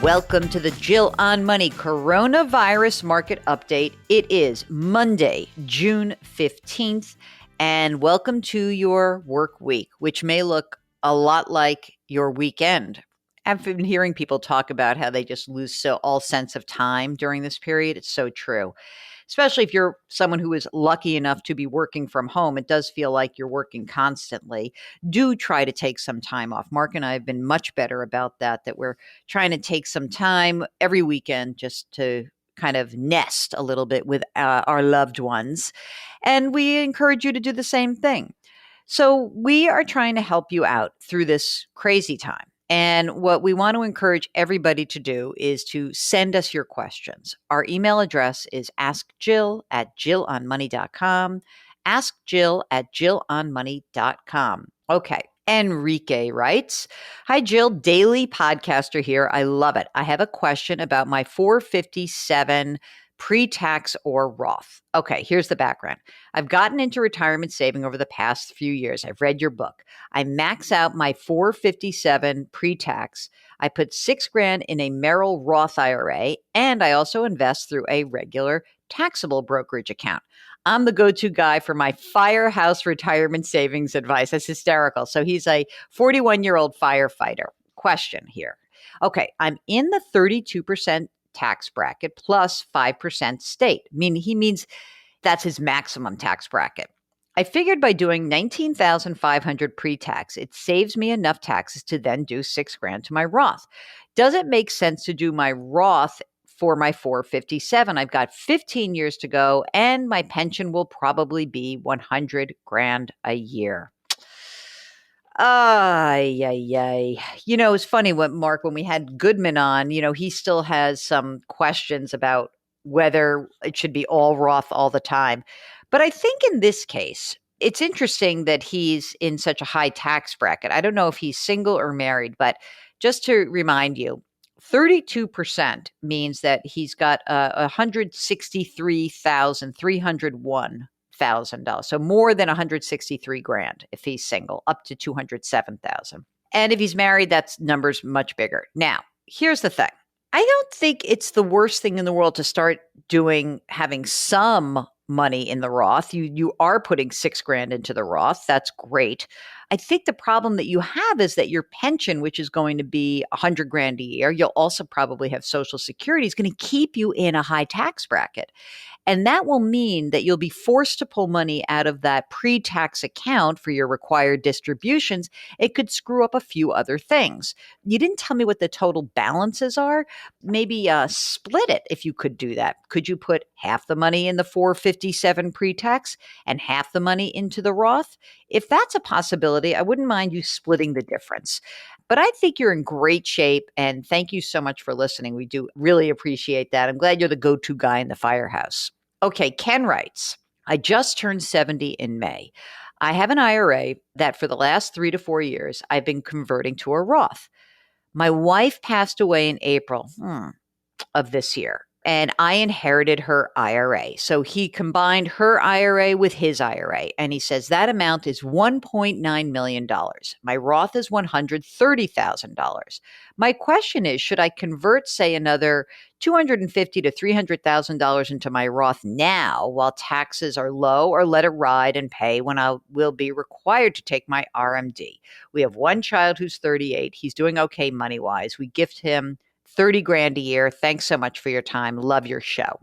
Welcome to the Jill on Money Coronavirus Market Update. It is Monday, June 15th, and welcome to your work week, which may look a lot like your weekend. I've been hearing people talk about how they just lose all sense of time during this period. It's so true. Especially if you're someone who is lucky enough to be working from home, it does feel like you're working constantly. Do try to take some time off. Mark and I have been much better about that we're trying to take some time every weekend just to kind of nest a little bit with our loved ones. And we encourage you to do the same thing. So we are trying to help you out through this crazy time. And what we want to encourage everybody to do is to send us your questions. Our email address is askjill@jillonmoney.com, askjill@jillonmoney.com. Okay. Enrique writes, "Hi, Jill, daily podcaster here. I love it. I have a question about my 457 pre-tax or Roth." Okay, here's the background. I've gotten into retirement saving over the past few years. I've read your book. I max out my 457 pre-tax. I put $6,000 in a Merrill Roth IRA, and I also invest through a regular taxable brokerage account. I'm the go-to guy for my firehouse retirement savings advice. That's hysterical. So he's a 41-year-old firefighter. Question here. Okay, I'm in the 32% tax bracket plus 5% state. He means that's his maximum tax bracket. I figured by doing $19,500 pre-tax, it saves me enough taxes to then do $6,000 to my Roth. Does it make sense to do my Roth for my 457? I've got 15 years to go, and my pension will probably be $100,000 a year. It's funny Mark, when we had Goodman on, he still has some questions about whether it should be all Roth all the time. But I think in this case, it's interesting that he's in such a high tax bracket. I don't know if he's single or married, but just to remind you, 32% means that he's got $163,301,000. So more than $163,000 if he's single, up to $207,000. And if he's married, that's number's much bigger. Now, here's the thing. I don't think it's the worst thing in the world to start having some money in the Roth. You are putting $6,000 into the Roth. That's great. I think the problem that you have is that your pension, which is going to be $100,000 a year, you'll also probably have Social Security, is going to keep you in a high tax bracket. And that will mean that you'll be forced to pull money out of that pre-tax account for your required distributions. It could screw up a few other things. You didn't tell me what the total balances are. Maybe split it if you could do that. Could you put half the money in the 457 pre-tax and half the money into the Roth? If that's a possibility, I wouldn't mind you splitting the difference. But I think you're in great shape, and thank you so much for listening. We do really appreciate that. I'm glad you're the go-to guy in the firehouse. Okay, Ken writes, I just turned 70 in May. I have an IRA that for the last 3 to 4 years, I've been converting to a Roth. My wife passed away in April of this year, and I inherited her IRA. So he combined her IRA with his IRA, and he says that amount is $1.9 million. My Roth is $130,000. My question is, should I convert, say, another $250,000 to $300,000 into my Roth now while taxes are low, or let it ride and pay when I will be required to take my RMD? We have one child who's 38. He's doing okay money-wise. We gift him $30,000 a year. Thanks so much for your time. Love your show.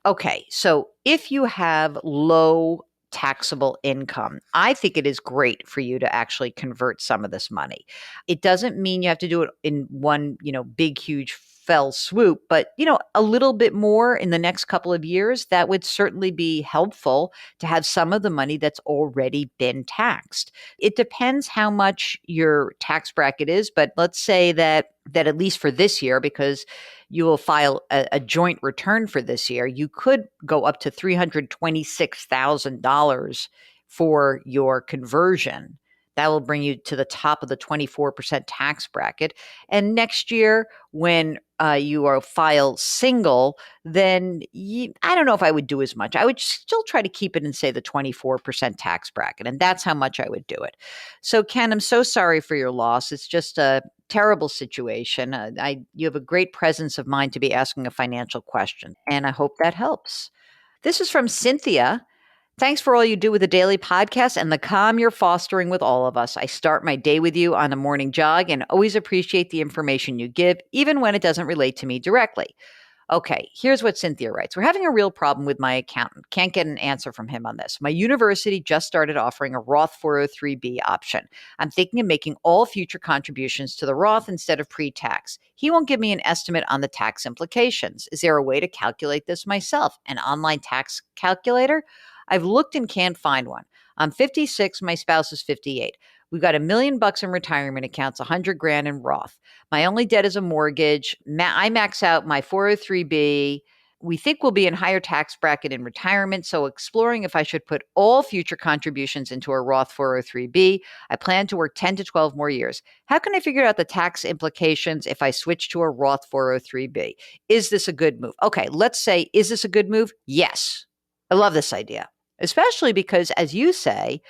Okay, so if you have low taxable income, I think it is great for you to actually convert some of this money. It doesn't mean you have to do it in one, big, huge fell swoop, but, a little bit more in the next couple of years, that would certainly be helpful to have some of the money that's already been taxed. It depends how much your tax bracket is, but let's say that at least for this year, because you will file a joint return for this year, you could go up to $326,000 for your conversion. That will bring you to the top of the 24% tax bracket. And next year, when you are file single, then I don't know if I would do as much. I would still try to keep it in, say, the 24% tax bracket. And that's how much I would do it. So, Ken, I'm so sorry for your loss. It's just terrible situation. You have a great presence of mind to be asking a financial question, and I hope that helps. This is from Cynthia. Thanks for all you do with the daily podcast and the calm you're fostering with all of us. I start my day with you on the morning jog and always appreciate the information you give, even when it doesn't relate to me directly. Okay, here's what Cynthia writes. We're having a real problem with my accountant. Can't get an answer from him on this. My university just started offering a Roth 403B option. I'm thinking of making all future contributions to the Roth instead of pre-tax. He won't give me an estimate on the tax implications. Is there a way to calculate this myself? An online tax calculator? I've looked and can't find one. I'm 56, my spouse is 58. We've got $1 million in retirement accounts, 100 grand in Roth. My only debt is a mortgage. I max out my 403B. We think we'll be in higher tax bracket in retirement, so exploring if I should put all future contributions into a Roth 403B. I plan to work 10 to 12 more years. How can I figure out the tax implications if I switch to a Roth 403B? Is this a good move? Okay, let's say, is this a good move? Yes. I love this idea, especially because, as you say,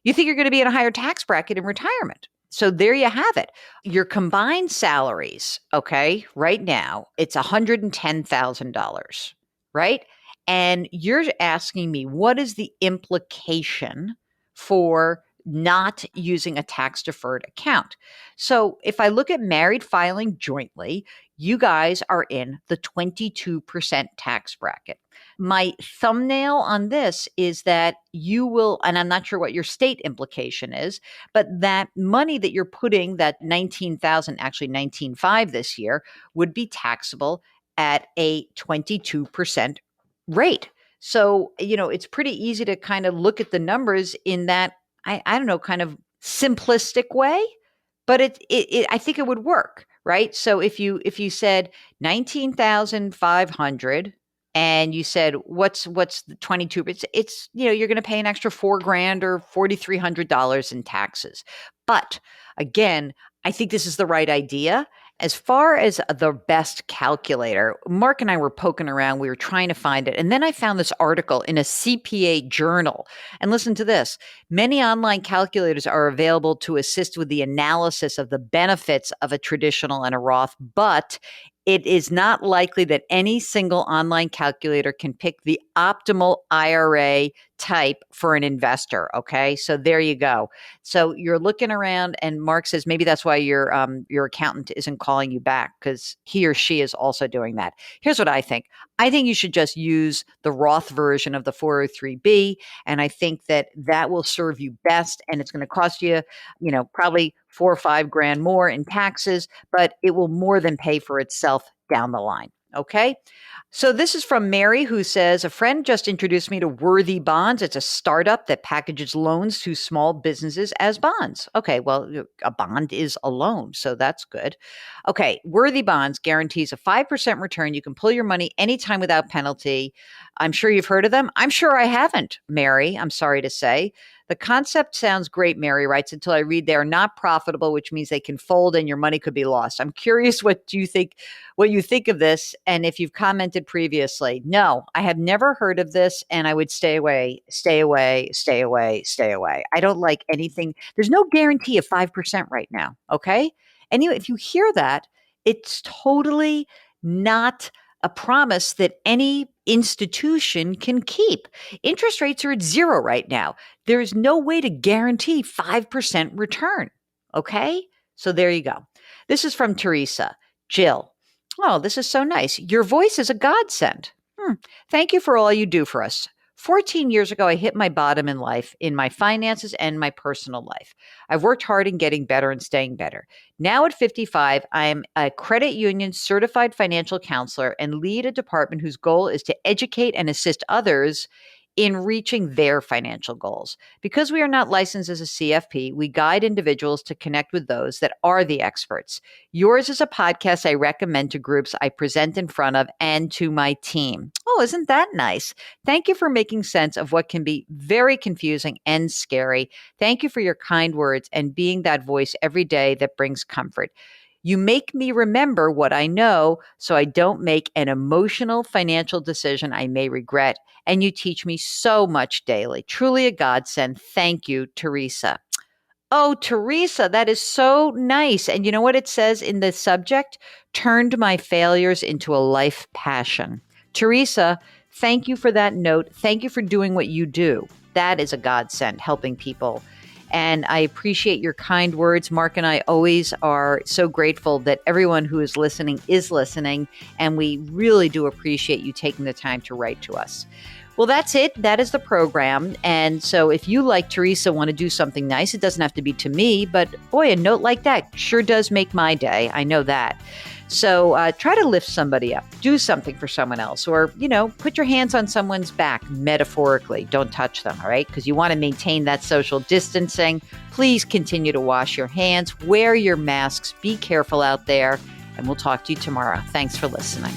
you think you're going to be in a higher tax bracket in retirement. So there you have it. Your combined salaries, okay, right now, it's $110,000, right? And you're asking me, what is the implication for not using a tax deferred account? So if I look at married filing jointly, you guys are in the 22% tax bracket. My thumbnail on this is that you will, and I'm not sure what your state implication is, but that money that you're putting, that 19,000, actually 19.5 this year, would be taxable at a 22% rate. So, it's pretty easy to kind of look at the numbers in that, I don't know, kind of simplistic way, but I think it would work, right? So if you said 19,500 and you said what's the 22, it's you're going to pay an extra $4,000 or $4,300 in taxes. But again, I think this is the right idea. As far as the best calculator, Mark and I were poking around. We were trying to find it. And then I found this article in a CPA journal. And listen to this. Many online calculators are available to assist with the analysis of the benefits of a traditional and a Roth, but it is not likely that any single online calculator can pick the optimal IRA type for an investor. Okay. So there you go. So you're looking around, and Mark says maybe that's why your accountant isn't calling you back, because he or she is also doing that. Here's what I think. I think you should just use the Roth version of the 403B. And I think that will serve you best. And it's going to cost you, probably $4 or $5,000 more in taxes, but it will more than pay for itself down the line. Okay. So this is from Mary, who says, a friend just introduced me to Worthy Bonds. It's a startup that packages loans to small businesses as bonds. Okay, well, a bond is a loan, so that's good. Okay, Worthy Bonds guarantees a 5% return. You can pull your money anytime without penalty. I'm sure you've heard of them. I'm sure I haven't, Mary, I'm sorry to say. The concept sounds great, Mary writes, until I read they are not profitable, which means they can fold and your money could be lost. I'm curious what you think of this, and if you've commented previously. No, I have never heard of this, and I would stay away, stay away, stay away, stay away. I don't like anything. There's no guarantee of 5% right now, okay? And if you hear that, it's totally not a promise that any institution can keep. Interest rates are at 0 right now. There is no way to guarantee 5% return. Okay? So there you go. This is from Teresa. Jill. Oh, this is so nice. Your voice is a godsend. Thank you for all you do for us. 14 years ago, I hit my bottom in life, in my finances and my personal life. I've worked hard in getting better and staying better. Now at 55, I am a credit union certified financial counselor and lead a department whose goal is to educate and assist others in reaching their financial goals. Because we are not licensed as a CFP, we guide individuals to connect with those that are the experts. Yours is a podcast I recommend to groups I present in front of and to my team. Oh, isn't that nice? Thank you for making sense of what can be very confusing and scary. Thank you for your kind words and being that voice every day that brings comfort. You make me remember what I know so I don't make an emotional financial decision I may regret. And you teach me so much daily. Truly a godsend. Thank you, Teresa. Oh, Teresa, that is so nice. And you know what it says in the subject? Turned my failures into a life passion. Teresa, thank you for that note. Thank you for doing what you do. That is a godsend, helping people. And I appreciate your kind words. Mark and I always are so grateful that everyone who is listening. And we really do appreciate you taking the time to write to us. Well, that's it. That is the program. And so if you, like Teresa, want to do something nice, it doesn't have to be to me, but boy, a note like that sure does make my day. I know that. So try to lift somebody up, do something for someone else, or, put your hands on someone's back metaphorically. Don't touch them, all right? Because you want to maintain that social distancing. Please continue to wash your hands, wear your masks, be careful out there, and we'll talk to you tomorrow. Thanks for listening.